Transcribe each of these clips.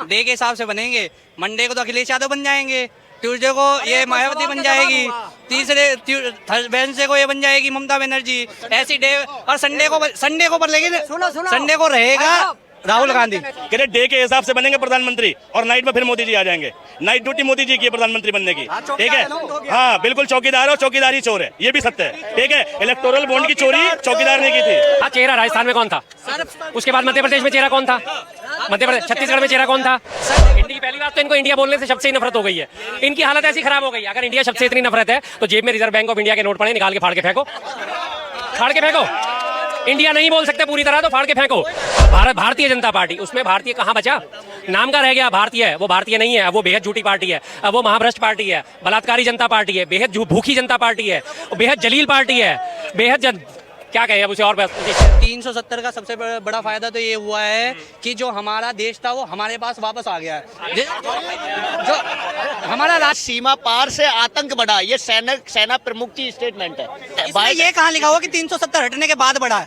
Day के हिसाब से बनेंगे। मंडे को तो अखिलेश यादव बन जाएंगे, ट्यूसडे को ये मायावती बन जाएगी, वेडनेसडे को ये बन जाएगी ममता बनर्जी, ऐसी डे। और संडे को पर लेकिन संडे को रहेगा राहुल गांधी। कहते डे के हिसाब से बनेंगे प्रधानमंत्री और नाइट में फिर मोदी जी आ जाएंगे। नाइट ड्यूटी मोदी जी की है प्रधानमंत्री बनने की, ठीक है। हाँ बिल्कुल, चौकीदार और चौकीदार ही चोर है, ये भी सत्य है, ठीक है। इलेक्टोरल बॉन्ड की चोरी चौकीदार ने की थी। चेहरा राजस्थान में कौन था, उसके बाद मध्य प्रदेश में चेहरा कौन था, मध्य प्रदेश छत्तीसगढ़ में चेहरा कौन था। इंडिया की पहली बात तो इनको इंडिया बोलने से शब्द से ही नफरत हो गई है। इनकी हालत ऐसी खराब हो गई। अगर इंडिया शब्द से इतनी नफरत है तो जेब में रिजर्व बैंक ऑफ इंडिया के नोट पड़े, निकाल के फाड़ के फेंको, फाड़ के फेंको। इंडिया नहीं बोल सकते पूरी तरह तो फाड़ के फेंको। भारतीय जनता पार्टी, उसमें भारतीय कहाँ बचा, नाम का रह गया भारतीय है, वो भारतीय नहीं है। वो बेहद झूठी पार्टी है, अब वो महाभ्रष्ट पार्टी है, बलात्कारी जनता पार्टी है, बेहद भूखी जनता पार्टी है, बेहद जलील पार्टी है, बेहद क्या कहें अब उसे। और बस 370 का सबसे बड़ा फायदा तो ये हुआ है कि जो हमारा देश था वो हमारे पास वापस आ गया है। जो हमारा सीमा पार से आतंक बढ़ा, ये सेना प्रमुख की स्टेटमेंट है। इसमें ये कहाँ लिखा हुआ कि 370 हटने के बाद बढ़ा है?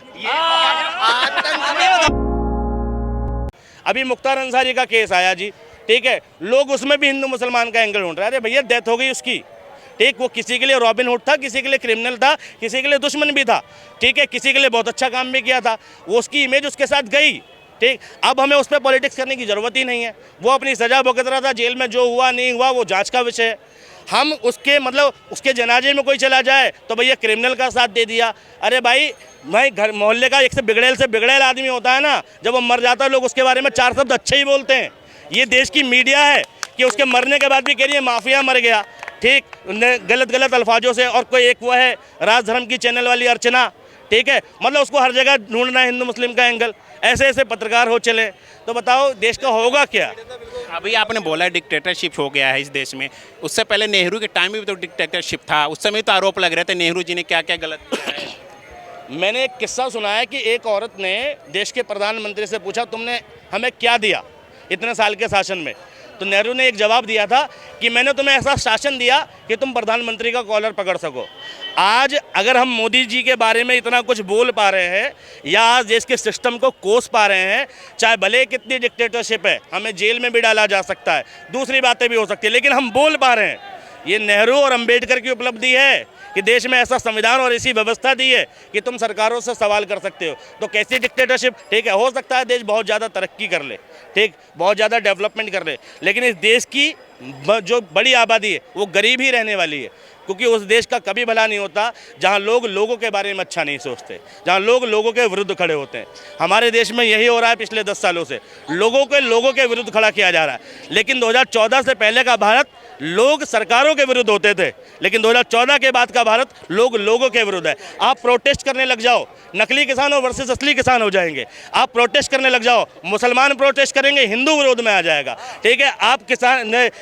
अभी मुख्तार अंसारी का केस आया जी, ठीक है, लोग उसमें भी हिंदू मुसलमान का एंगल ढूंढ रहे हैं। अरे भैया डेथ हो गई उसकी, ठीक, वो किसी के लिए रॉबिन हुड था, किसी के लिए क्रिमिनल था, किसी के लिए दुश्मन भी था, ठीक है, किसी के लिए बहुत अच्छा काम भी किया था, वो उसकी इमेज उसके साथ गई, ठीक। अब हमें उस पर पॉलिटिक्स करने की ज़रूरत ही नहीं है। वो अपनी सज़ा भुगत रहा था, जेल में जो हुआ नहीं हुआ वो जांच का विषय है। हम उसके उसके जनाजे में कोई चला जाए तो भैया क्रिमिनल का साथ दे दिया। अरे भाई घर मोहल्ले का एक से बिगड़ेल आदमी होता है ना, जब वो मर जाता है लोग उसके बारे में 4 शब्द अच्छे ही बोलते हैं। ये देश की मीडिया है कि उसके मरने के बाद भी कह रही है माफिया मर गया, ठीक, गलत अल्फाजों से। और कोई एक वो है राज धर्म की चैनल वाली अर्चना, ठीक है, उसको हर जगह ढूंढना है हिंदू मुस्लिम का एंगल। ऐसे ऐसे पत्रकार हो चले तो बताओ देश का होगा क्या। अभी आपने बोला डिक्टेटरशिप हो गया है इस देश में, उससे पहले नेहरू के टाइम में भी तो डिक्टेटरशिप था, उस समय तो आरोप लग रहे थे नेहरू जी ने क्या क्या गलत किया है। मैंने एक किस्सा सुना है कि एक औरत ने देश के प्रधानमंत्री से पूछा तुमने हमें क्या दिया इतने साल के शासन में, तो नेहरू ने एक जवाब दिया था कि मैंने तुम्हें ऐसा शासन दिया कि तुम प्रधानमंत्री का कॉलर पकड़ सको। आज अगर हम मोदी जी के बारे में इतना कुछ बोल पा रहे हैं या आज देश के सिस्टम को कोस पा रहे हैं, चाहे भले कितनी डिक्टेटरशिप है, हमें जेल में भी डाला जा सकता है, दूसरी बातें भी हो सकती है, लेकिन हम बोल पा रहे हैं। ये नेहरू और अंबेडकर की उपलब्धि है कि देश में ऐसा संविधान और ऐसी व्यवस्था दी है कि तुम सरकारों से सवाल कर सकते हो। तो कैसी डिक्टेटरशिप, ठीक है, हो सकता है देश बहुत ज़्यादा तरक्की कर ले, ठीक, बहुत ज़्यादा डेवलपमेंट कर ले, लेकिन इस देश की जो बड़ी आबादी है वो गरीब ही रहने वाली है, क्योंकि उस देश का कभी भला नहीं होता जहां लोग लोगों के बारे में अच्छा नहीं सोचते, जहां लोग लोगों के विरुद्ध खड़े होते हैं। हमारे देश में यही हो रहा है पिछले 10 सालों से, लोगों के विरुद्ध खड़ा किया जा रहा है। लेकिन 2014 से पहले का भारत लोग सरकारों के विरुद्ध होते थे, लेकिन 2014 के बाद का भारत लोग लोगों के विरुद्ध है। आप प्रोटेस्ट करने लग जाओ, नकली किसानों वर्सेस असली किसान हो जाएंगे। आप प्रोटेस्ट करने लग जाओ, मुसलमान प्रोटेस्ट करेंगे, हिंदू विरोध में आ जाएगा, ठीक है। आप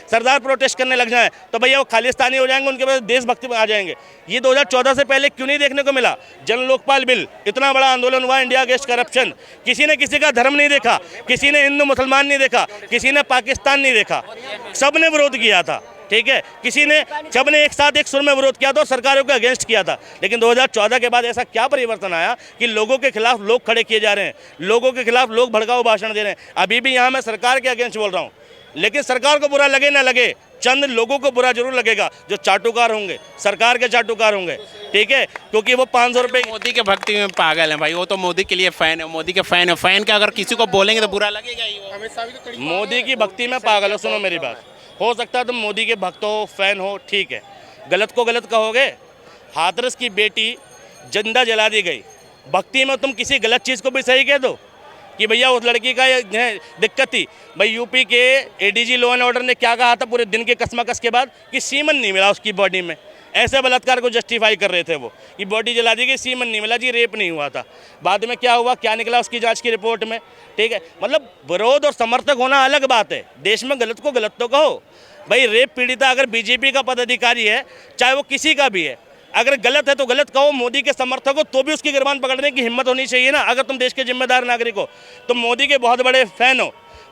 सरदार प्रोटेस्ट करने लग जाएं तो भैया वो खालिस्तानी हो जाएंगे, उनके पास देशभक्ति में आ जाएंगे। ये 2014 से पहले क्यों नहीं देखने को मिला? जन लोकपाल बिल, इतना बड़ा आंदोलन हुआ, इंडिया अगेंस्ट करप्शन, किसी ने किसी का धर्म नहीं देखा, किसी ने हिंदू मुसलमान नहीं देखा, किसी ने पाकिस्तान नहीं देखा, सब ने विरोध किया था, ठीक है। सब ने एक साथ एक सुर में विरोध किया था और सरकारों के अगेंस्ट किया था। लेकिन 2014 के बाद ऐसा क्या परिवर्तन आया कि लोगों के खिलाफ लोग खड़े किए जा रहे हैं, लोगों के खिलाफ लोग भड़काऊ भाषण दे रहे हैं। अभी भी यहाँ मैं सरकार के अगेंस्ट बोल रहा हूँ, लेकिन सरकार को बुरा लगे ना लगे, चंद लोगों को बुरा जरूर लगेगा जो चाटुकार होंगे, सरकार के चाटुकार होंगे, ठीक है, क्योंकि वो 500 रुपये मोदी के भक्ति में पागल है भाई, वो तो मोदी के लिए फैन है, मोदी के फैन है। फैन का अगर किसी को बोलेंगे तो बुरा लगेगा ही। मोदी की भक्ति में पागल हो, सुनो मेरी बात, हो सकता है तुम मोदी के भक्त हो, फैन हो, ठीक है, गलत को गलत कहोगे। हाथरस की बेटी जिंदा जला दी गई, भक्ति में तुम किसी गलत चीज़ को भी सही कह दो कि भैया उस लड़की का ये दिक्कत थी। भाई यूपी के एडीजी लॉ एंड ऑर्डर ने क्या कहा था पूरे दिन के कसमकस के बाद कि सीमन नहीं मिला उसकी बॉडी में, ऐसे बलात्कार को जस्टिफाई कर रहे थे वो कि बॉडी जला दी गई, सीमन नहीं मिला जी, रेप नहीं हुआ था। बाद में क्या हुआ, क्या निकला उसकी जांच की रिपोर्ट में, ठीक है। विरोध और समर्थक होना अलग बात है, देश में गलत को गलत तो कहो। भाई रेप पीड़िता अगर बीजेपी का पदाधिकारी है, चाहे वो किसी का भी है, अगर गलत है तो गलत कहो। मोदी के समर्थक हो तो भी उसकी गिरबान पकड़ने की हिम्मत होनी चाहिए ना। अगर तुम देश के जिम्मेदार नागरिक हो, तुम मोदी के बहुत बड़े फैन हो,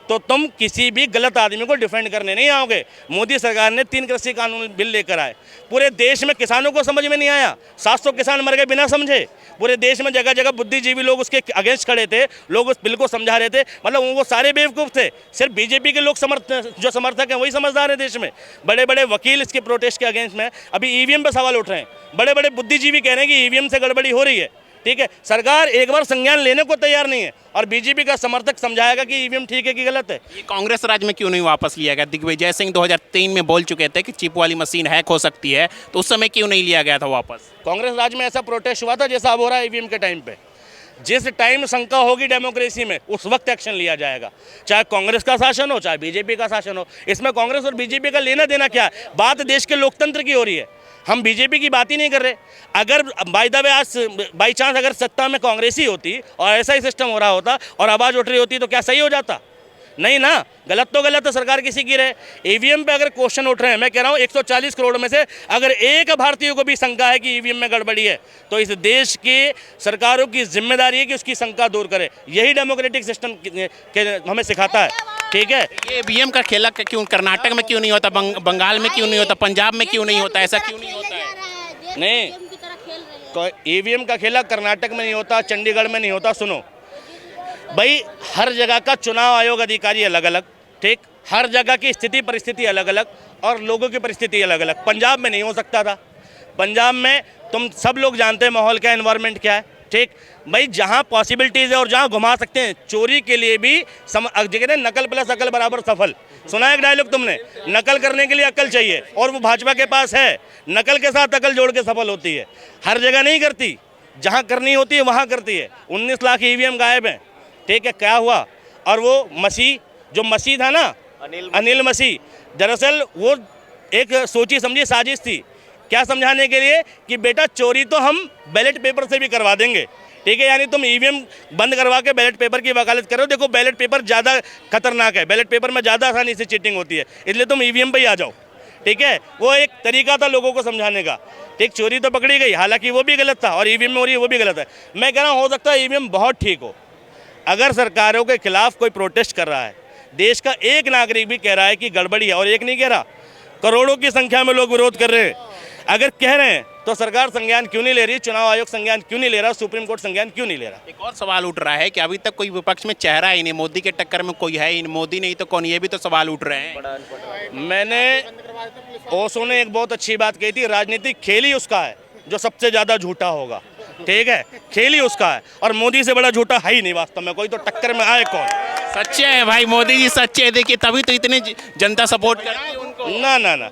तो तुम किसी भी गलत आदमी को डिफेंड करने नहीं आओगे। मोदी सरकार ने 3 कृषि कानून बिल लेकर आए, पूरे देश में किसानों को समझ में नहीं आया, 700 किसान मर गए बिना समझे। पूरे देश में जगह जगह बुद्धिजीवी लोग उसके अगेंस्ट खड़े थे, लोग उस बिल को समझा रहे थे, मतलब वो सारे बेवकूफ़ थे। सिर्फ बीजेपी के लोग जो समर्थक हैं वही समझदार हैं देश में। बड़े बड़े वकील इसके प्रोटेस्ट के अगेंस्ट में अभी ईवीएम पर सवाल उठ रहे हैं, बड़े बड़े बुद्धिजीवी कह रहे हैं कि ईवीएम से गड़बड़ी हो रही है। ठीक है, सरकार एक बार संज्ञान लेने को तैयार नहीं है और बीजेपी का समर्थक समझाएगा कि ईवीएम ठीक है कि गलत है। ये कांग्रेस राज में क्यों नहीं वापस लिया गया? दिग्विजय सिंह 2003 में बोल चुके थे कि चिप वाली मशीन हैक हो सकती है, तो उस समय क्यों नहीं लिया गया था वापस? कांग्रेस राज में ऐसा प्रोटेस्ट हुआ था जैसा अब हो रहा है ईवीएम के टाइम पे। जिस टाइम शंका होगी डेमोक्रेसी में उस वक्त एक्शन लिया जाएगा, चाहे कांग्रेस का शासन हो चाहे बीजेपी का शासन हो। इसमें कांग्रेस और बीजेपी का लेना देना क्या है? बात देश के लोकतंत्र की हो रही है, हम बीजेपी की बात ही नहीं कर रहे। अगर बाय द वे आज बाई चांस अगर सत्ता में कांग्रेस ही होती और ऐसा ही सिस्टम हो रहा होता और आवाज़ उठ रही होती तो क्या सही हो जाता? नहीं ना, गलत तो गलत है, सरकार किसी की रहे। ईवीएम पे अगर क्वेश्चन उठ रहे हैं, मैं कह रहा हूँ 140 करोड़ में से अगर एक भारतीय को भी शंका है कि ईवीएम में गड़बड़ी है तो इस देश की सरकारों की जिम्मेदारी है कि उसकी शंका दूर करे। यही डेमोक्रेटिक सिस्टम हमें सिखाता है। ठीक है, ये ईवीएम का खेला क्यों कर्नाटक में क्यों नहीं होता, बंगाल में क्यों नहीं होता, पंजाब में क्यों नहीं होता, ऐसा क्यों नहीं होता है? नहीं, ईवीएम का खेला कर्नाटक में नहीं होता, चंडीगढ़ में नहीं होता। सुनो भाई, हर जगह का चुनाव आयोग अधिकारी अलग अलग, ठीक, हर जगह की स्थिति परिस्थिति अलग अलग और लोगों की परिस्थिति अलग अलग। पंजाब में नहीं हो सकता था, पंजाब में तुम सब लोग जानते हैं माहौल क्या, एनवायरनमेंट क्या है। ठीक भाई, जहाँ पॉसिबिलिटीज़ है और जहाँ घुमा सकते हैं, चोरी के लिए भी कहते हैं नकल प्लस अकल बराबर सफल। सुना है एक डायलॉग तुमने? नकल करने के लिए अकल चाहिए और वो भाजपा के पास है, नकल के साथ अकल जोड़ के सफल होती है। हर जगह नहीं करती, जहाँ करनी होती है वहाँ करती है। 19 लाख ईवीएम गायब हैं। ठीक है, क्या हुआ? और वो मसीह, जो मसीह था ना, अनिल मसीह, दरअसल वो एक सोची समझी साजिश थी। क्या समझाने के लिए कि बेटा चोरी तो हम बैलेट पेपर से भी करवा देंगे। ठीक है, यानी तुम ईवीएम बंद करवा के बैलेट पेपर की वकालत करो। देखो बैलेट पेपर ज़्यादा खतरनाक है, बैलेट पेपर में ज़्यादा आसानी से चीटिंग होती है, इसलिए तुम ईवीएम पे ही आ जाओ। ठीक है, वो एक तरीका था लोगों को समझाने का। ठीक, चोरी तो पकड़ी गई, हालांकि वो भी गलत था, और ईवीएम में हो रही है वो भी गलत है। मैं कह रहा हूँ हो सकता है ईवीएम बहुत ठीक हो। अगर सरकारों के खिलाफ कोई प्रोटेस्ट कर रहा है, देश का एक नागरिक भी कह रहा है कि गड़बड़ी है, और एक नहीं कह रहा, करोड़ों की संख्या में लोग विरोध कर रहे हैं, अगर कह रहे हैं तो सरकार संज्ञान क्यों नहीं ले रही? चुनाव आयोग संज्ञान क्यों नहीं ले रहा? सुप्रीम कोर्ट संज्ञान क्यों नहीं ले रहा? एक और सवाल उठ रहा है कि अभी तक कोई विपक्ष में चेहरा ही नहीं, मोदी के टक्कर में कोई है ही नहीं, मोदी नहीं तो कौन, ये भी तो सवाल उठ रहे हैं। मैंने ओशो ने एक बहुत अच्छी बात कही थी, राजनीतिक खेल ही उसका है जो सबसे ज़्यादा झूठा होगा। ठीक है, खेल ही उसका है, और मोदी से बड़ा झूठा है ही नहीं वास्तव में कोई, तो टक्कर में आए कौन? सच्चे हैं भाई, मोदी जी सच्चे हैं, देखिए तभी तो इतने जनता सपोर्ट करती है उनको। ना ना ना,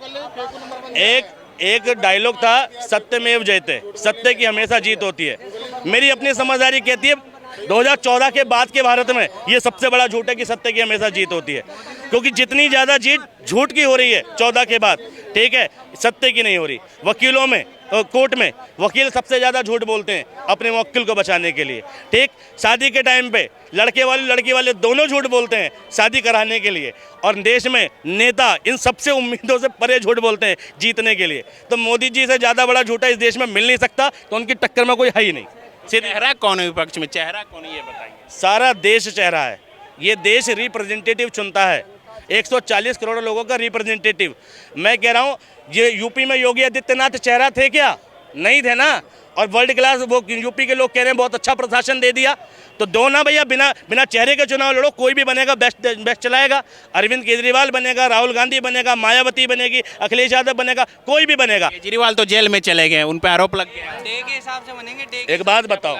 एक डायलॉग था, सत्यमेव जयते, सत्य की हमेशा जीत होती है। मेरी अपनी समझदारी कहती है 2014 के बाद के भारत में ये सबसे बड़ा झूठ है कि सत्य की हमेशा जीत होती है, क्योंकि जितनी ज़्यादा जीत झूठ की हो रही है 14 के बाद, ठीक है, सत्य की नहीं हो रही। वकीलों में, कोर्ट में वकील सबसे ज़्यादा झूठ बोलते हैं अपने मुवक्किल को बचाने के लिए। ठीक, शादी के टाइम पे लड़के वाले लड़की वाले दोनों झूठ बोलते हैं शादी कराने के लिए, और देश में नेता इन सबसे उम्मीदों से परे झूठ बोलते हैं जीतने के लिए। तो मोदी जी से ज़्यादा बड़ा झूठा इस देश में मिल नहीं सकता, तो उनकी टक्कर में कोई है ही नहीं। चेहरा कौन है विपक्ष में, चेहरा कौन है ये बताइए? सारा देश चेहरा है, ये देश रिप्रेजेंटेटिव चुनता है, 140 करोड़ लोगों का रिप्रेजेंटेटिव। मैं कह रहा हूँ ये यूपी में योगी आदित्यनाथ चेहरा थे क्या? नहीं थे ना, और वर्ल्ड क्लास वो यूपी के लोग कह रहे हैं बहुत अच्छा प्रशासन दे दिया, तो दो ना भैया, बिना चेहरे के चुनाव लड़ो, कोई भी बनेगा बेस्ट चलाएगा। अरविंद केजरीवाल बनेगा, राहुल गांधी बनेगा, मायावती बनेगी, अखिलेश यादव बनेगा, कोई भी बनेगा। केजरीवाल तो जेल में चले गए, उन पे आरोप लग गया। डे के हिसाब से बनेंगे, एक बात बताओ,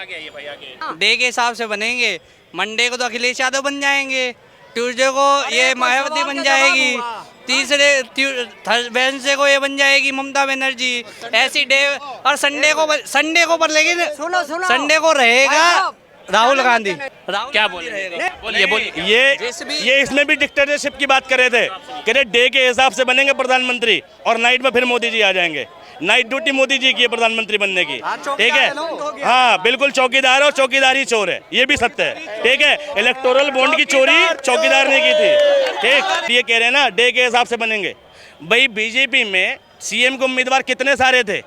डे के हिसाब से बनेंगे। मंडे को तो अखिलेश यादव बन जाएंगे, ट्यूसडे को ये मायावती बन जाएगी, वेडनेसडे को ये बन जाएगी ममता बनर्जी, ऐसी डे, और संडे को पर, लेकिन संडे को रहेगा राहुल गांधी। क्या बोलिए? ये इसमें भी डिक्टेटरशिप की बात कर रहे थे, कह रहे डे के हिसाब से बनेंगे प्रधानमंत्री और नाइट में फिर मोदी जी आ जाएंगे। नाइट ड्यूटी मोदी जी की है प्रधानमंत्री बनने की। ठीक है, हाँ बिल्कुल, चौकीदार और चौकीदारी चोर है, ये भी सत्य है। ठीक है, इलेक्टोरल बॉन्ड की चोरी चौकीदार ने की थी। ठीक, ये कह रहे हैं ना डे के हिसाब से बनेंगे। भाई बीजेपी में सीएम के उम्मीदवार कितने सारे थे,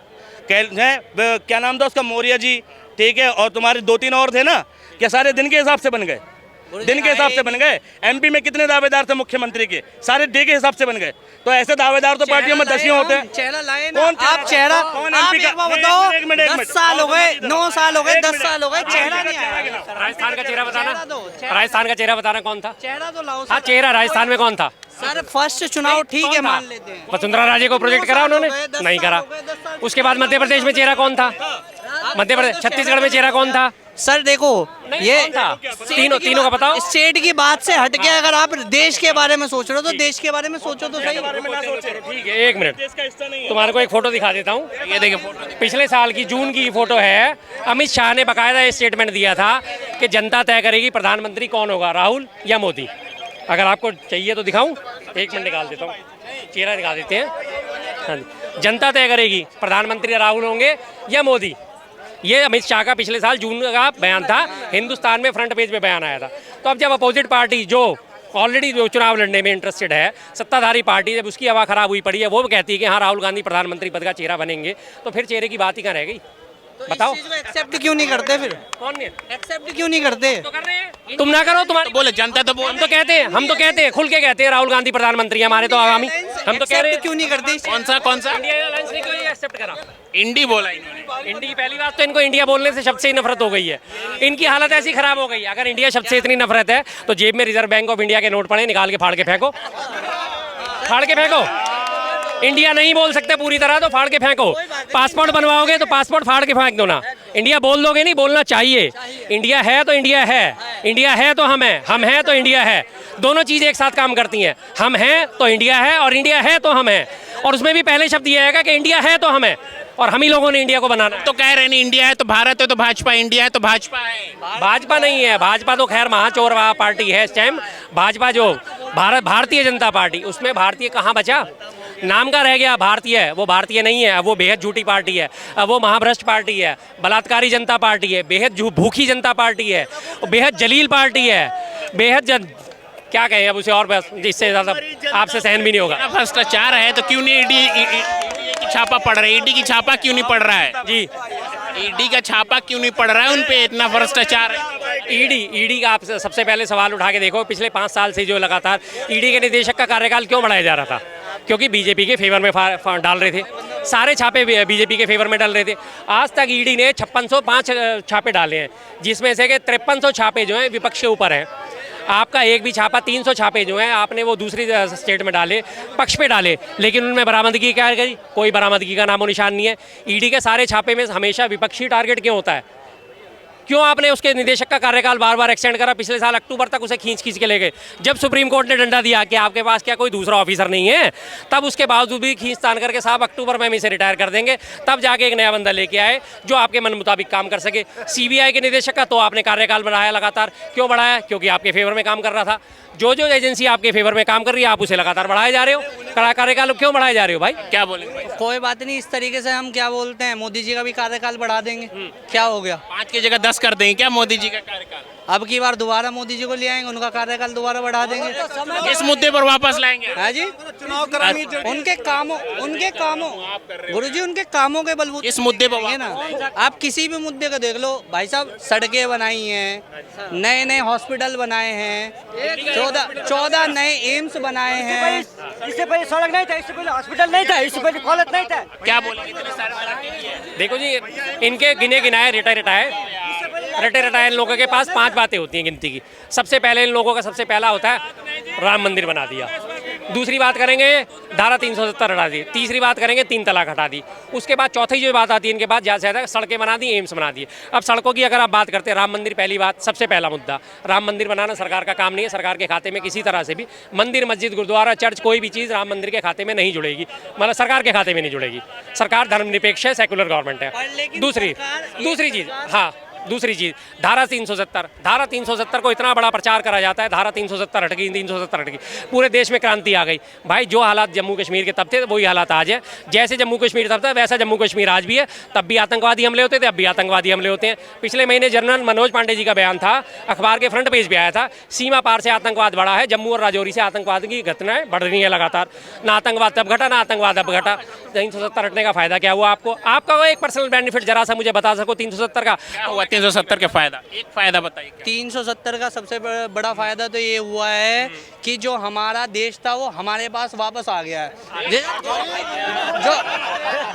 क्या नाम था उसका, मौर्य जी, ठीक है, और तुम्हारे 2-3 और थे ना, क्या सारे दिन के हिसाब से बन गए? दिन के हिसाब से बन गए। एमपी में कितने दावेदार थे मुख्यमंत्री के, सारे डे के हिसाब से बन गए। तो ऐसे दावेदार तो पार्टियों में 10 ही होते हैं। चेहरा लाए ना कौन आप, चेहरा कौन आप MP का? एक बार बताओ, एक मिनट, 10 साल हो गए, 9 साल हो गए, 10 साल हो गए, चेहरा नहीं आया। राजस्थान का चेहरा बताना, चेहरा दो, चेहरा- राजस्थान का चेहरा बताना कौन था? चेहरा तो लाओ हाँ, चेहरा राजस्थान में कौन था? सर। फर्स्ट चुनाव ठीक है, कौन था? मान लेते हैं। वसुंधरा राजे को प्रोजेक्ट करा उन्होंने? नहीं करा। उसके बाद मध्य प्रदेश में चेहरा कौन था? मध्य प्रदेश, छत्तीसगढ़ में चेहरा कौन था? सर देखो, ये कौन था? तीनों का बताओ। स्टेट की बात से हट के अगर आप देश के बारे में सोच रहे हो तो देश के बारे में सोचो तो सही। ठीक है, एक मिनट, तुम्हारे को एक फोटो दिखा देता हूँ। ये देखिए फोटो, पिछले साल की जून की फोटो है। अमित शाह ने बाकायदा स्टेटमेंट दिया था कि जनता तय करेगी प्रधानमंत्री कौन होगा, राहुल या मोदी। अगर आपको चाहिए तो दिखाऊं, एक मिनट निकाल देता हूँ, चेहरा दिखा देते हैं। हाँ जी, जनता तय करेगी प्रधानमंत्री राहुल होंगे या मोदी। ये अमित शाह का पिछले साल जून का बयान था, हिंदुस्तान में फ्रंट पेज पे बयान आया था। तो अब जब अपोजिट पार्टी जो ऑलरेडी जो चुनाव लड़ने में इंटरेस्टेड है, सत्ताधारी पार्टी, जब उसकी हवा खराब हुई पड़ी है, वो कहती है कि हाँ राहुल गांधी प्रधानमंत्री पद का चेहरा बनेंगे, तो फिर चेहरे की बात ही कहाँ रह गई? बताओ। एक्सेप्ट क्यों नहीं करते फिर? कौन नहीं एक्सेप्ट क्यों नहीं करते? तो कर रहे हैं, तुम ना करो, तुम्हारे बोले जनता तो बोल, हम तो कहते हैं खुल के कहते हैं राहुल गांधी प्रधानमंत्री हमारे, तो आगामी हम तो कह रहे हैं। क्यों नहीं करते? कौन सा इंडिया एयरलाइंस ने क्यों एक्सेप्ट करा? इंडी बोला इन्होंने। इंडी की पहली बात तो इनको इंडिया बोलने से शब्द से ही नफरत हो गई है। इनकी हालत ऐसी खराब हो गई है, अगर इंडिया शब्द से इतनी नफरत है तो जेब में रिजर्व बैंक ऑफ इंडिया के नोट पड़े, निकाल के फाड़ के फेंको, फाड़ के फेंको। इंडिया नहीं बोल सकते पूरी तरह तो फाड़ के फेंको। पासपोर्ट बनवाओगे तो पासपोर्ट फाड़ के फेंक दो ना। इंडिया बोल दोगे नहीं, बोलना चाहिए। इंडिया है तो इंडिया है, इंडिया है तो हम हैं तो इंडिया है। दोनों चीज़ एक साथ काम करती हैं। हम हैं तो इंडिया है और इंडिया है तो हम हैं। और उसमें भी पहले शब्द यह आएगा कि इंडिया है तो हम हैं और हम ही लोगों ने इंडिया को बनाना है। तो कह रहे नहीं इंडिया है तो भारत है तो भाजपा, इंडिया है तो भाजपा है। भाजपा नहीं है, भाजपा तो खैर महाचोर पार्टी है इस टाइम। भाजपा जो भारतीय जनता पार्टी, उसमें भारतीय कहाँ बचा? नाम का रह गया भारतीय, वो भारतीय नहीं है। अब वो बेहद झूठी पार्टी है, अब वो महाभ्रष्ट पार्टी है, बलात्कारी जनता पार्टी है, बेहद भूखी जनता पार्टी है, बेहद जलील पार्टी है, क्या कहें अब उसे, और बस इससे ज़्यादा आपसे सहन भी नहीं होगा। भ्रष्टाचार है तो क्यों नहीं ईडी की छापा पड़ रहा है? ईडी की छापा क्यों नहीं पड़ रहा है? जी, ईडी का छापा क्यों नहीं पड़ रहा है उन पे? इतना भ्रष्टाचार है। ईडी का आप सबसे पहले सवाल उठा के देखो, पिछले 5 साल से जो लगातार ईडी के निदेशक का कार्यकाल क्यों बढ़ाया जा रहा था? क्योंकि बीजेपी के फेवर में डाल रहे थे, सारे छापे बीजेपी के फेवर में डाल रहे थे। आज तक ईडी ने 5605 छापे डाले हैं, जिसमें से कि 5300 छापे जो हैं विपक्ष के ऊपर हैं। आपका एक भी छापा, 300 छापे जो हैं आपने वो दूसरी स्टेट में डाले, पक्ष पे डाले, लेकिन उनमें बरामदगी क्या करी? कोई बरामदगी का नामो निशान नहीं है। ईडी के सारे छापे में हमेशा विपक्षी टारगेट क्यों होता है? क्यों आपने उसके निदेशक का कार्यकाल बार बार एक्सटेंड करा? पिछले साल अक्टूबर तक उसे खींच के ले गए। जब सुप्रीम कोर्ट ने डंडा दिया कि आपके पास क्या कोई दूसरा ऑफिसर नहीं है, तब उसके बावजूद भी खींचतान करके साहब अक्टूबर में हम इसे रिटायर कर देंगे, तब जाके एक नया बंदा लेके आए जो आपके मन मुताबिक काम कर सके। सीबीआई के निदेशक का तो आपने कार्यकाल बढ़ाया लगातार। क्यों बढ़ाया? क्योंकि आपके फेवर में काम कर रहा था। जो एजेंसी आपके फेवर में काम कर रही है आप उसे लगातार बढ़ाए जा रहे हो। कार्यकाल क्यों बढ़ाए जा रहे हो भाई? क्या बोलेंगे भाई? कोई बात नहीं, इस तरीके से हम क्या बोलते हैं, मोदी जी का भी कार्यकाल बढ़ा देंगे। क्या हो गया? 5 की जगह 10 कर देंगे क्या मोदी जी का कार्यकाल? अब की बार दोबारा मोदी जी को ले आएंगे, उनका कार्यकाल दोबारा बढ़ा देंगे। किस मुद्दे पर वापस लाएंगे? है जी, चुनाव करानी उनके कामों गुरुजी, उनके कामों के बलबूते इस मुद्दे पर है ना। आप किसी भी मुद्दे को देख लो भाई साहब, सड़कें बनाई हैं, नए हॉस्पिटल बनाए हैं, 14 नए एम्स बनाए हैं। इससे पहले सड़क नहीं था, इससे पहले हॉस्पिटल नहीं था, इससे पहले कॉलेज नहीं था। क्या बोलेंगे? इतने सारे तरक्की है। देखो जी, इनके गिने गिनाए रटे रटाए इन लोगों के पास 5 बातें होती हैं गिनती की। सबसे पहले इन लोगों का सबसे पहला होता है राम मंदिर बना दिया। दूसरी बात करेंगे धारा 370 हटा दी। तीसरी बात करेंगे 3 तलाक हटा दी। उसके बाद चौथी जो बात आती है इनके पास, ज़्यादा से ज़्यादा सड़कें बना दी, एम्स बना दिए। अब सड़कों की अगर आप बात करते हैं, राम मंदिर पहली बात, सबसे पहला मुद्दा। राम मंदिर बनाना सरकार का काम नहीं है। सरकार के खाते में किसी तरह से भी मंदिर, मस्जिद, गुरुद्वारा, चर्च, कोई भी चीज़ राम मंदिर के खाते में नहीं जुड़ेगी, मतलब सरकार के खाते में नहीं जुड़ेगी। सरकार धर्मनिरपेक्ष है, सेकुलर गवर्नमेंट है। दूसरी चीज़ धारा 370 को इतना बड़ा प्रचार करा जाता है, धारा 370 हट गई, 370 हट गई, पूरे देश में क्रांति आ गई। भाई जो हालात जम्मू कश्मीर के तब थे वही हालात आज है। जैसे जम्मू कश्मीर तब था वैसा जम्मू कश्मीर आज भी है। तब भी आतंकवादी हमले होते थे, अब भी आतंकवादी हमले होते हैं। पिछले महीने जनरल मनोज पांडे जी का बयान था, अखबार के फ्रंट पेज पे आया था, सीमा पार से आतंकवाद बढ़ा है, जम्मू और राजौरी से आतंकवाद की घटनाएं बढ़ रही है लगातार। ना आतंकवाद तब घटा, ना आतंकवाद अब घटा। 370 हटने का फायदा क्या हुआ आपको? आपका वो एक पर्सनल बेनिफिट जरा सा मुझे बता सको 370 का? क्या हुआ 370 के फायदा, एक फायदा बताइए क्या? 370 का सबसे बड़ा फायदा तो ये हुआ है कि जो हमारा देश था वो हमारे पास वापस आ गया है। जो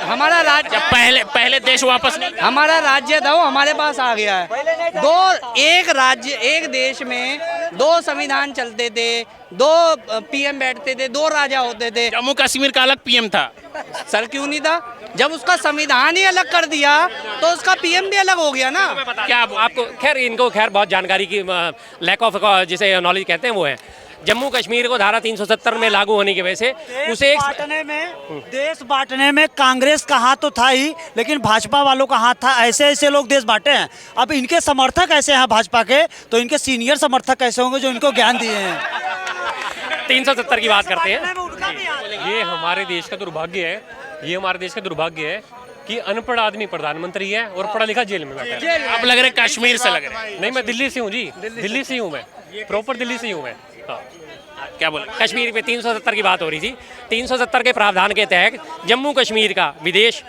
हमारा राज्य, जब पहले देश वापस नहीं, हमारा राज्य था वो हमारे पास आ गया है। एक राज्य, एक देश में 2 संविधान चलते थे, 2 पीएम बैठते थे, 2 राजा होते थे। जम्मू कश्मीर का अलग पीएम था। सर क्यों नहीं था? जब उसका संविधान ही अलग कर दिया तो उसका पीएम भी अलग हो गया ना। क्या आपको, खैर इनको खैर बहुत जानकारी की लैक ऑफ जिसे नॉलेज कहते हैं वो है। जम्मू कश्मीर को धारा 370 में लागू होने की वजह से उसे देश बांटने में कांग्रेस का हाथ तो था ही, लेकिन भाजपा वालों का हाथ था। ऐसे ऐसे लोग देश बांटे हैं। अब इनके समर्थक ऐसे हैं भाजपा के, तो इनके सीनियर समर्थक कैसे होंगे जो इनको ज्ञान दिए हैं। 370 की बात करते हैं। ये हमारे देश का दुर्भाग्य है, ये हमारे देश का दुर्भाग्य है कि अनपढ़ आदमी प्रधानमंत्री है और पढ़ा लिखा जेल में बैठा है। आप लग रहे कश्मीर से लग रहे हैं। नहीं, मैं दिल्ली से हूँ जी, दिल्ली से ही हूँ मैं, प्रॉपर दिल्ली से ही हूँ मैं। हाँ। क्या बोले? कश्मीर में 370 की बात हो रही थी। 370 के प्रावधान के तहत जम्मू कश्मीर का विदेश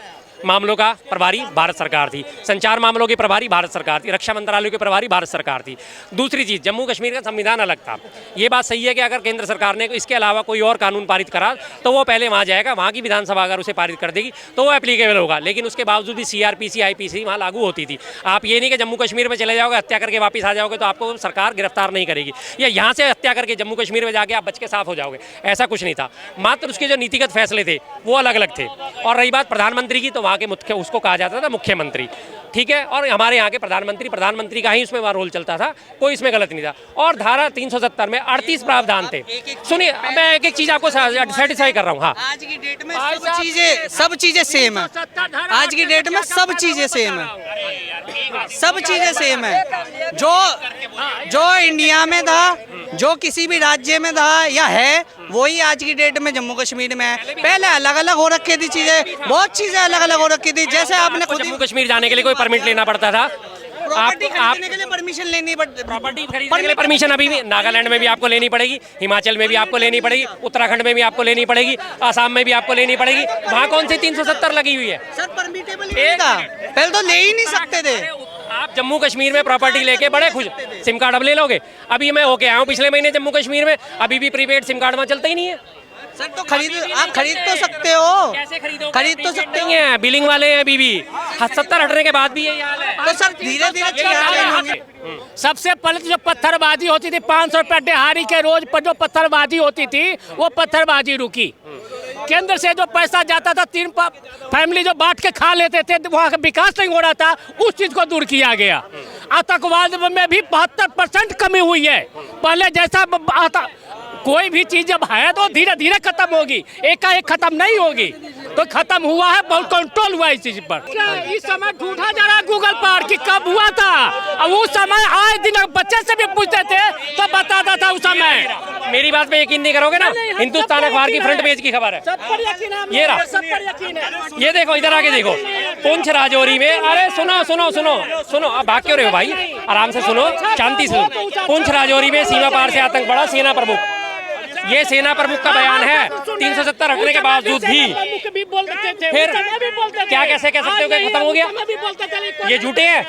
मामलों का प्रभारी भारत सरकार थी, संचार मामलों की प्रभारी भारत सरकार थी, रक्षा मंत्रालय की प्रभारी भारत सरकार थी। दूसरी चीज़, जम्मू कश्मीर का संविधान अलग था। ये बात सही है कि अगर केंद्र सरकार ने इसके अलावा कोई और कानून पारित करा तो वो पहले वहाँ जाएगा, वहाँ की विधानसभा अगर उसे पारित कर देगी तो वो एप्लीकेबल होगा। लेकिन उसके बावजूद भी CRPC IPC वहाँ लागू होती थी। आप ये नहीं कि जम्मू कश्मीर में चले जाओगे, हत्या करके वापस आ जाओगे तो आपको सरकार गिरफ्तार नहीं करेगी, या यहाँ से हत्या करके जम्मू कश्मीर में जाके आप बच के साफ हो जाओगे, ऐसा कुछ नहीं था। मात्र उसके जो नीतिगत फैसले थे वो अलग अलग थे। और रही बात प्रधानमंत्री की, तो वहाँ के मुख्य उसको कहा जाता था मुख्यमंत्री, ठीक है। और हमारे यहाँ के प्रधानमंत्री का ही उसमें वहाँ रोल चलता था, कोई इसमें गलत नहीं था। और धारा 370 में 38 प्रावधान थे। सुनिए, मैं एक एक चीज आपको सेटिस्फाई कर रहा हूँ। हाँ, आज की डेट में सब चीजें सेम है। आज की डेट में सब चीजें सेम है, सब चीजें सेम है। जो इंडिया में था, जो किसी भी राज्य में था या है, वही आज की डेट में जम्मू कश्मीर में है। पहले अलग अलग हो रखी थी चीजें, बहुत चीजें अलग अलग हो रखी थी। जैसे आपने खुद जम्मू कश्मीर जाने के लिए कोई परमिट लेना पड़ता था, प्रॉपर्टी खरीदने के लिए परमिशन लेनी पड़ती, प्रॉपर्टी खरीदने के लिए परमिशन अभी भी नागालैंड में भी आपको लेनी पड़ेगी, हिमाचल में भी आपको लेनी पड़ेगी, उत्तराखंड में भी आपको लेनी पड़ेगी, आसाम में भी आपको लेनी पड़ेगी। वहाँ कौन सी 370 लगी हुई है? सर परमिटेबल नहीं था, पहले तो ले ही नहीं सकते थे। आप जम्मू कश्मीर में प्रॉपर्टी लेके बड़े खुश, सिम कार्ड अब ले लोगे। अभी मैं होके आया हूँ पिछले महीने जम्मू कश्मीर में, अभी भी प्रीपेड सिम कार्ड वहाँ चलता ही नहीं है। सर तो आप खरीद तो सकते हो, कैसे खरीदोगे? खरीद तो सकते नहीं है, बिलिंग वाले हैं अभी भी। 70 हटने के बाद भी यही हाल है। तो सर धीरे धीरे सबसे पहले जो पत्थरबाजी होती थी, 500 रुपये दिहाड़ी के रोज पर जो पत्थरबाजी होती थी, वो पत्थरबाजी रुकी। केंद्र से जो पैसा जाता था, 3 फैमिली जो बांट के खा लेते थे, वहाँ का विकास नहीं हो रहा था, उस चीज को दूर किया गया। आतंकवाद में भी 72% कमी हुई है। पहले जैसा कोई भी चीज जब है तो धीरे धीरे खत्म होगी, एकाएक खत्म नहीं होगी। तो खत्म हुआ है, बहुत कंट्रोल हुआ इस चीज पर। इस समय ढूंढा जा रहा है गूगल पर कि कब हुआ था। अब उस समय आए दिन बच्चे से भी पूछते थे तो बताता था उस समय। मेरी बात पे यकीन नहीं करोगे ना, हिंदुस्तान अखबार की फ्रंट पेज की खबर है। सब पर यकीन है, ये रहा, सब पर यकीन है। ये देखो, इधर आके देखो, पुंछ राजौरी में। अरे सुनो सुनो सुनो सुनो, आप भाग क्यों रहे हो भाई? आराम से सुनो, शांति से सुनो। पुंछ राजौरी में सीमा पार से आतंक बढ़ा, सेना प्रमुख, ये सेना प्रमुख का बयान है। 370 हटने के बावजूद भी फिर क्या कैसे कह सकते हो कि खत्म हो गया? ये झूठे हैं,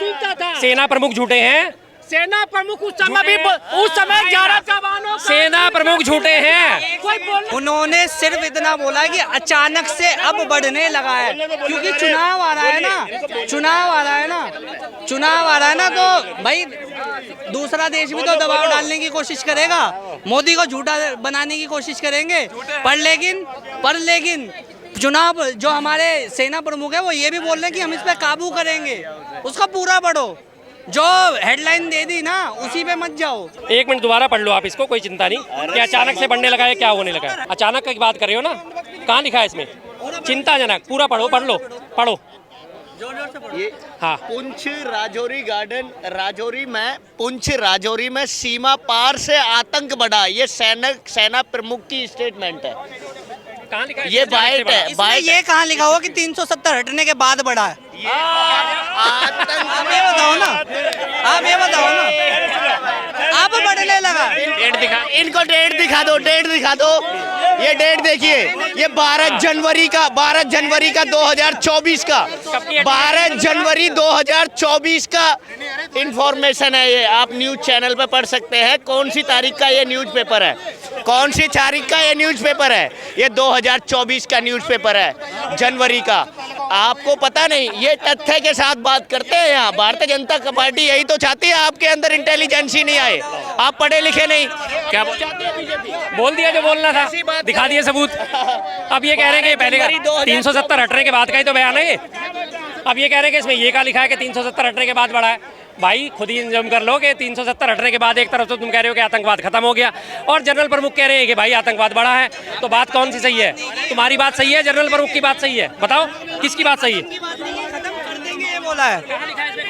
सेना प्रमुख झूठे हैं। सेना प्रमुख उस समय 11 जवानों, सेना प्रमुख झूठे हैं। उन्होंने सिर्फ इतना बोला कि अचानक से अब बढ़ने लगा है, क्योंकि चुनाव आ रहा है ना, चुनाव आ रहा है ना, चुनाव आ रहा है ना, तो भाई दूसरा देश भी तो दबाव डालने की कोशिश करेगा, मोदी को झूठा बनाने की कोशिश करेंगे। पर लेकिन चुनाव जो हमारे सेना प्रमुख है वो ये भी बोल रहे हैं कि हम इस पर काबू करेंगे। उसका पूरा पढ़ो, जो हेडलाइन दे दी ना उसी पे मत जाओ। 1 मिनट दोबारा पढ़ लो आप इसको, कोई चिंता नहीं कि अचानक से बढ़ने लगा है, क्या होने लगा है। अचानक की बात कर रहे हो ना, कहाँ लिखा है इसमें? चिंताजनक, पूरा पढ़ो, पढ़ लो, पढ़ो। ये हाँ, पुंछ राजौरी गार्डन, पुंछ राजौरी में सीमा पार से आतंक बढ़ा। ये सेना प्रमुख की स्टेटमेंट है। कहाँ लिखा है? ये बाइट है, बाइट। ये कहाँ लिखा हुआ कि 370 हटने के बाद बढ़ा है? आतंक आप ये बताओ ना, आप ये बताओ ना। अब बढ़ने लगा। डेट दिखा, इनको डेट दिखा दो, डेट दिखा दो। ये डेट देखिए, ये 12 जनवरी का 2024 का 12 जनवरी 2024 का इंफॉर्मेशन है ये। आप न्यूज चैनल पे पढ़ सकते हैं कौन सी तारीख का ये न्यूज़पेपर है, कौन सी तारीख का ये न्यूज़पेपर है। ये 2024 का न्यूज़पेपर है, जनवरी का। आपको पता नहीं, ये तथ्य के साथ बात करते हैं यहाँ। भारतीय जनता पार्टी यही तो चाहती है आपके अंदर इंटेलिजेंस ही नहीं आए, आप पढ़े लिखे नहीं। क्या बोल दिया जो बोलना था, दिखा दिए सबूत। अब ये कह रहे हैं कि पहले 370 हटने के बाद का ही तो बयान है ये। अब ये कह रहे हैं कि इसमें ये क्या लिखा है कि 370 हटने के बाद बढ़ा है। भाई खुद ही इंजम कर लो कि 370 हटने के बाद एक तरफ तो तुम कह रहे हो कि आतंकवाद खत्म हो गया और जनरल प्रमुख कह रहे हैं कि भाई आतंकवाद बढ़ा है, तो बात कौन सी सही है? तुम्हारी बात सही है, जनरल प्रमुख की बात सही है? बताओ किसकी बात सही है? खत्म कर देंगे ये बोला है,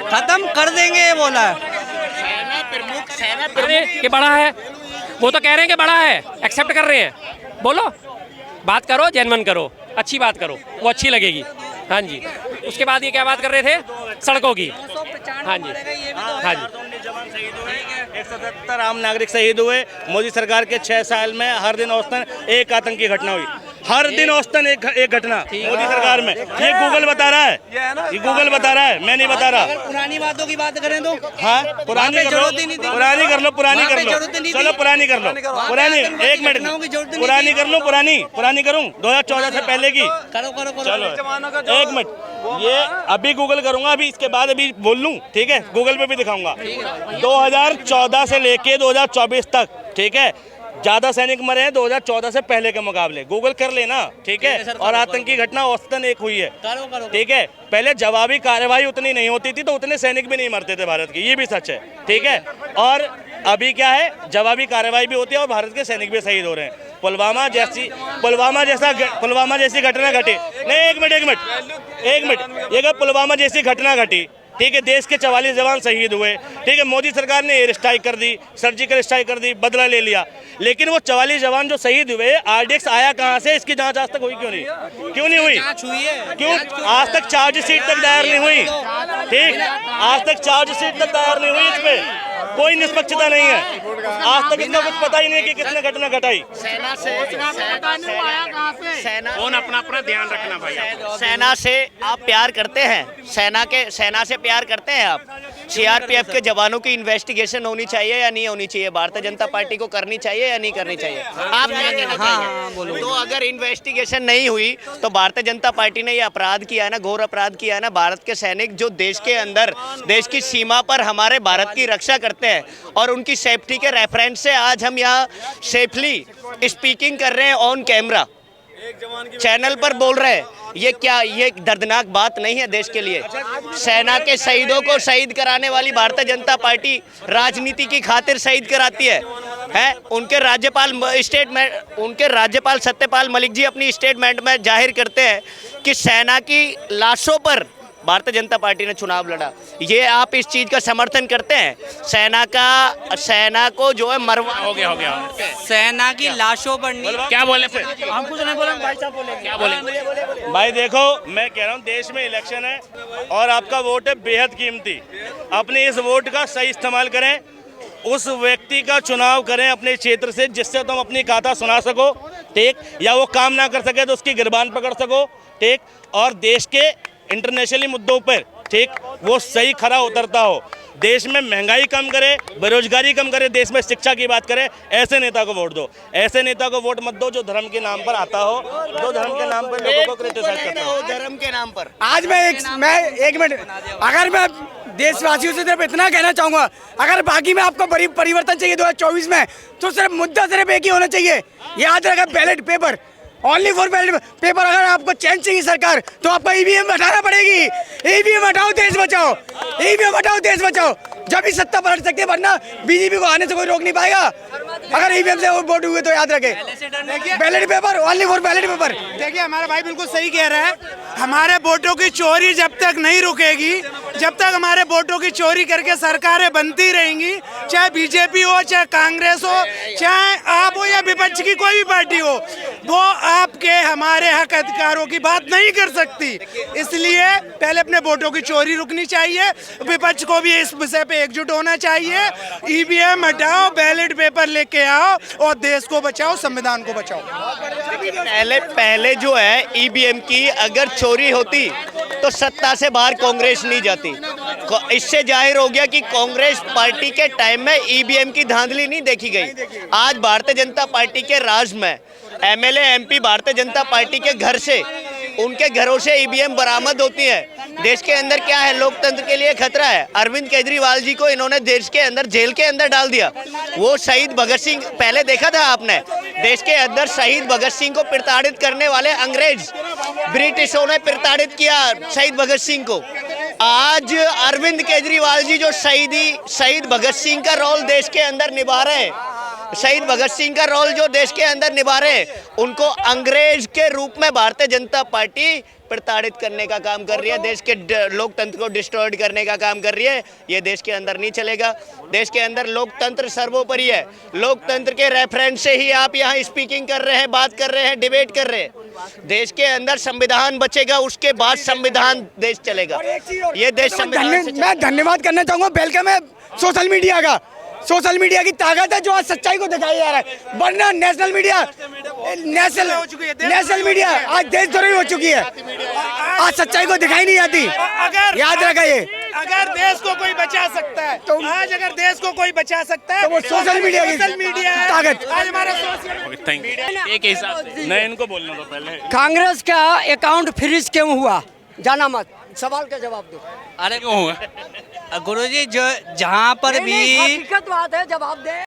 खत्म कर देंगे ये बोला है। अरे ये बड़ा है, वो तो कह रहे हैं कि बड़ा है, एक्सेप्ट कर रहे हैं। बोलो, बात करो, जेन्युइन करो, अच्छी बात करो, वो अच्छी लगेगी। हाँ जी, उसके बाद ये क्या बात कर रहे थे? सड़कों की। हाँ जी, हाँ जी। 177 आम नागरिक शहीद हुए। मोदी सरकार के 6 साल में हर दिन औसतन एक आतंकी घटना हुई, हर दिन औसतन एक घटना मोदी सरकार में। ये गूगल बता रहा है, ये गूगल बता रहा है, मैं नहीं बता रहा। पुरानी बातों की बात करें तो हाँ, पुरानी कर लो, पुरानी कर लो, पुरानी कर लो, चलो पुरानी कर लो, पुरानी। एक मिनट, पुरानी कर लो, पुरानी करूँ 2014 से पहले की। चलो एक मिनट, ये अभी गूगल करूंगा, अभी इसके बाद अभी बोल लूं, ठीक है? गूगल पे भी दिखाऊंगा। 2014 से लेके 2024 तक, ठीक है, ज्यादा सैनिक मरे हैं 2014 से पहले के मुकाबले। गूगल कर लेना, ठीक है? और आतंकी घटना औसतन एक हुई है, ठीक है? पहले जवाबी कार्रवाई उतनी नहीं होती थी तो उतने सैनिक भी नहीं मरते थे भारत के, ये भी सच है, ठीक है? और अभी क्या है, जवाबी कार्रवाई भी होती है और भारत के सैनिक भी शहीद हो रहे हैं। पुलवामा जैसी घटना घटी नहीं, एक मिनट, ये पुलवामा जैसी घटना घटी, ठीक है? देश के 44 जवान शहीद हुए, ठीक है? मोदी सरकार ने एयर स्ट्राइक कर दी, सर्जिकल स्ट्राइक कर दी, बदला ले लिया, लेकिन वो 44 जवान जो शहीद हुए, आरडीएक्स आया कहाँ से? इसकी जांच आज तक हुई क्यों नहीं हुई? क्यों आज तक चार्जशीट तक दायर नहीं हुई? ठीक, आज तक चार्जशीट तक दायर नहीं हुई, इस पे कोई निष्पक्षता नहीं है। आज तक इतना कुछ पता ही नहीं कि किसने घटना घटाई। कौन अपना ध्यान रखना भाई। सेना से आप प्यार करते हैं? सेना से प्यार करते हैं आप? सीआरपीएफ के जवानों की इन्वेस्टिगेशन होनी चाहिए या नहीं होनी चाहिए? भारतीय जनता पार्टी को करनी चाहिए या नहीं करनी चाहिए? आप क्या कहना चाहिए? तो अगर इन्वेस्टिगेशन नहीं हुई तो भारतीय जनता पार्टी ने ये अपराध किया है ना, घोर अपराध किया है ना। भारत के सैनिक जो देश के अंदर, देश की सीमा पर हमारे भारत की रक्षा करते हैं और उनकी सेफ्टी के रेफरेंस से आज हम यहाँ सेफली स्पीकिंग कर रहे हैं ऑन कैमरा, चैनल पर बोल रहे हैं। ये क्या, ये दर्दनाक बात नहीं है देश के लिए? सेना के शहीदों को शहीद कराने वाली भारतीय जनता पार्टी राजनीति की खातिर शहीद कराती है? उनके राज्यपाल सत्यपाल मलिक जी अपनी स्टेटमेंट में जाहिर करते हैं कि सेना की लाशों पर भारतीय जनता पार्टी ने चुनाव लड़ा। ये आप इस चीज का समर्थन करते हैं? सेना को जो है मरवा हो गया सेना की लाशों पर नहीं। क्या बोले फिर? हम कुछ नहीं बोले, भाई साहब बोले। क्या बोले? भाई देखो, मैं कह रहा हूँ देश में इलेक्शन है और आपका वोट है बेहद कीमती। अपने इस वोट का सही इस्तेमाल करें, उस व्यक्ति का चुनाव करें अपने क्षेत्र से जिससे तुम अपनी गाथा सुना सको, ठीक? या वो काम ना कर सके तो उसकी गिरबान पकड़ सको, ठीक? और देश के इंटरनेशनली मुद्दों पर, ठीक, वो सही खरा उतरता हो। देश में महंगाई कम करे, बेरोजगारी कम करे, देश में शिक्षा की बात करे, ऐसे नेता को वोट दो। ऐसे नेता को वोट मत दो जो धर्म के नाम पर आता हो, जो धर्म के नाम पर लोगों को क्रिटिसाइज करता हो। धर्म के नाम पर आज मैं एक मिनट, अगर मैं देशवासियों से सिर्फ इतना कहना चाहूँगा, अगर बाकी में आपको परिवर्तन चाहिए 2024 में, तो सिर्फ मुद्दा सिर्फ एक ही होना चाहिए। याद रखा, ballot paper, only for ballot paper. अगर आपको चेंज चाहिए सरकार तो आपको ईवीएम हटाना पड़ेगी। ईवीएम हटाओ, देश बचाओ। ईवीएम हटाओ, देश बचाओ। जब भी सत्ता पलट सकते हैं, वरना बीजेपी को आने से कोई रोक नहीं पाएगा। अगर ईवीएम से वोट हुए तो याद रखें, ballot paper, only for ballot paper. देखिए, हमारा भाई बिल्कुल सही कह रहा है। हमारे वोटों की चोरी जब तक नहीं रुकेगी, जब तक हमारे वोटों की चोरी करके सरकारें बनती रहेंगी, चाहे बीजेपी हो, चाहे कांग्रेस हो, चाहे आप हो या विपक्ष की कोई भी पार्टी हो, वो आपके हमारे हक अधिकारों की बात नहीं कर सकती। इसलिए पहले अपने वोटों की चोरी रुकनी चाहिए, विपक्ष को भी इस विषय पे एकजुट होना चाहिए। ईवीएम हटाओ, बैलेट पेपर लेके आओ और देश को बचाओ, संविधान को बचाओ। पहले जो है ईवीएम की अगर चोरी होती तो सत्ता से बाहर कांग्रेस नहीं जाती। इससे जाहिर हो गया कि कांग्रेस पार्टी के टाइम में ईवीएम की धांधली नहीं देखी गई। आज भारतीय जनता पार्टी के राज में MLA MP Bharatiya Janata party के घर से, उनके घरों से ईवीएम बरामद होती है। देश के अंदर क्या है, लोकतंत्र के लिए खतरा है। अरविंद केजरीवाल जी को इन्होंने देश के अंदर जेल के अंदर डाल दिया। वो शहीद भगत सिंह, पहले देखा था आपने, देश के अंदर शहीद भगत सिंह को प्रताड़ित करने वाले अंग्रेज ब्रिटिशों ने प्रताड़ित किया शहीद भगत सिंह को। आज अरविंद केजरीवाल जी जो शहीद भगत सिंह का रोल देश के अंदर निभा रहे हैं, शहीद भगत सिंह का रोल जो देश के अंदर निभा रहे हैं, उनको अंग्रेज के रूप में भारतीय जनता पार्टी प्रताड़ित करने का काम कर रही है, देश के लोकतंत्र को डिस्ट्रॉयड करने का काम कर रही है। ये देश के अंदर नहीं चलेगा। देश के अंदर लोकतंत्र सर्वोपरि है। लोकतंत्र के रेफरेंस से ही आप यहाँ स्पीकिंग कर रहे हैं, बात कर रहे हैं, डिबेट कर रहे हैं। देश के अंदर संविधान बचेगा, उसके बाद संविधान देश चलेगा। ये देश संविधान से मैं धन्यवाद करना चाहूँगा वेलकम है सोशल मीडिया का। सोशल मीडिया की ताकत है जो आज सच्चाई को दिखाई जा रहा है, वरना नेशनल मीडिया आज देशद्रोही हो चुकी है। आज सच्चाई को दिखाई नहीं जाती। याद रखा ये, अगर देश को कोई बचा सकता है तो आज, अगर देश को कोई बचा सकता है तो वो सोशल मीडिया की ताकत। आज हमारा सोशल थैंक यू। एक हिसाब से नहीं, इनको बोलना तो पहले। कांग्रेस का अकाउंट फ्रीज क्यों हुआ, जाना मत, सवाल का जवाब दो। अरे क्यों हुआ गुरुजी, जो जहाँ पर भी हकीकत बात है, जवाब दे।